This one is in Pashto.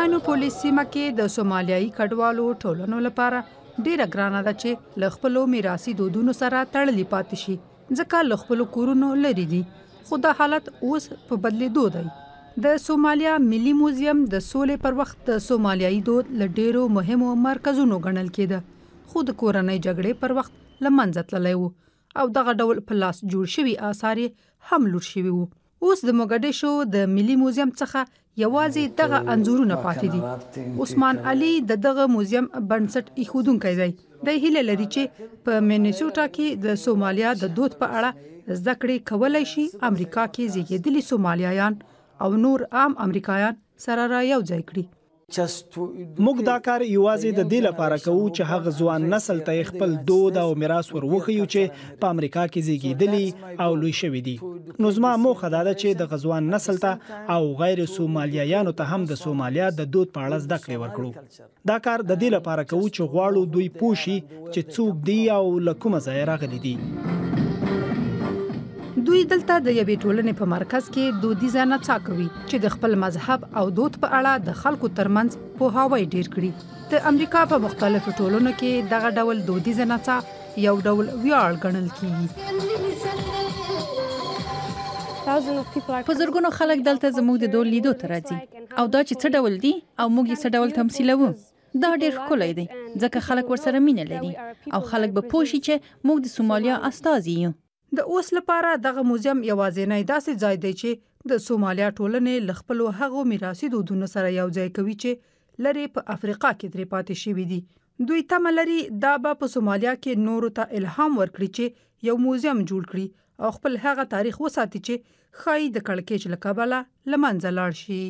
ماینوپولیس سیمه کې د سومالیایي کډوالو ټولنو لپاره ډیره ګرانه ده چې له خپلو میراثي دودونو سره تړلي پاتې شي، ځکه له خپلو کورونو لرې دي. خو دا حالت اوس په بدلېدو دی. د سومالیا ملي موزیم د سولې پر وخت د سومالیایي دود له ډیرو مهمو مرکزونو ګڼل کېده، خو د کورنۍ جګړې پر وخت له منځه تللی و او دغه ډول په لاس جوړ شوي آثار هم لوټ شوي وو. اوس د موګدیشو د ملي موزیم څخه یوازې دغه انځورونه پاتې دي. عثمان علي د دغه موزیم بنسټ ایښودونکی دی. دی هیله لري چې په مینیسوټا کې د سومالیا د دود په اړه زده کړې کولی شي امریکا کې زیږېدلي سومالیایان او نور عام امریکایان سره را یو ځای کړي. موږ دا کار یوازې د دې لپاره کوو چې هغه ځوان نسل ته خپل دود او میراث وروښیو چې په امریکا کې زیږېدلي او لوی شوي دي. نو زما موخه دا ده چې د ځوان نسل ته او غیر سومالیایانو ته هم د سومالیا د دود په اړه زده کړې ورکړو. دا کار د دې لپاره کوو چې غواړو دوی پوه شي چې څوک دي او له کومه ځایه راغلي دي. دوی دلته د یوې ټولنې په مرکز کې دودیزه نڅا کوي چې د خپل مذهب او دود په اړه د خلکو ترمنځ پوهاوی ډیر کړي. د امریکا په مختلفو ټولنو کې دغه ډول دودیزه نڅا یو ډول ویاړ ګڼل کیږي. په زرګونو خلک دلته زموږ د دود لیدو ته راځي او دا چې څه ډول دي او موږ یې څه ډول تمثیلوو. دا ډیر ښکلی دی ځکه خلک ورسره مینه لري او خلک به پوه شي چې موږ د سومالیا استازي یو. د اوس لپاره دغه موزیم یوازینی داسې ځای دی چې د سومالیا ټولنې له خپلو هغو میراثي دودونو سره یو ځای کوي چې لرې په افریقا کې ترې پاتې شوي دي. دوی تمه لري دا به په سومالیا کې نورو ته الهام ورکړي چې یو موزیم جوړ کړي او خپل هغه تاریخ وساتي چې ښایي د کړکېچ له کبله له منځه لاړ شي.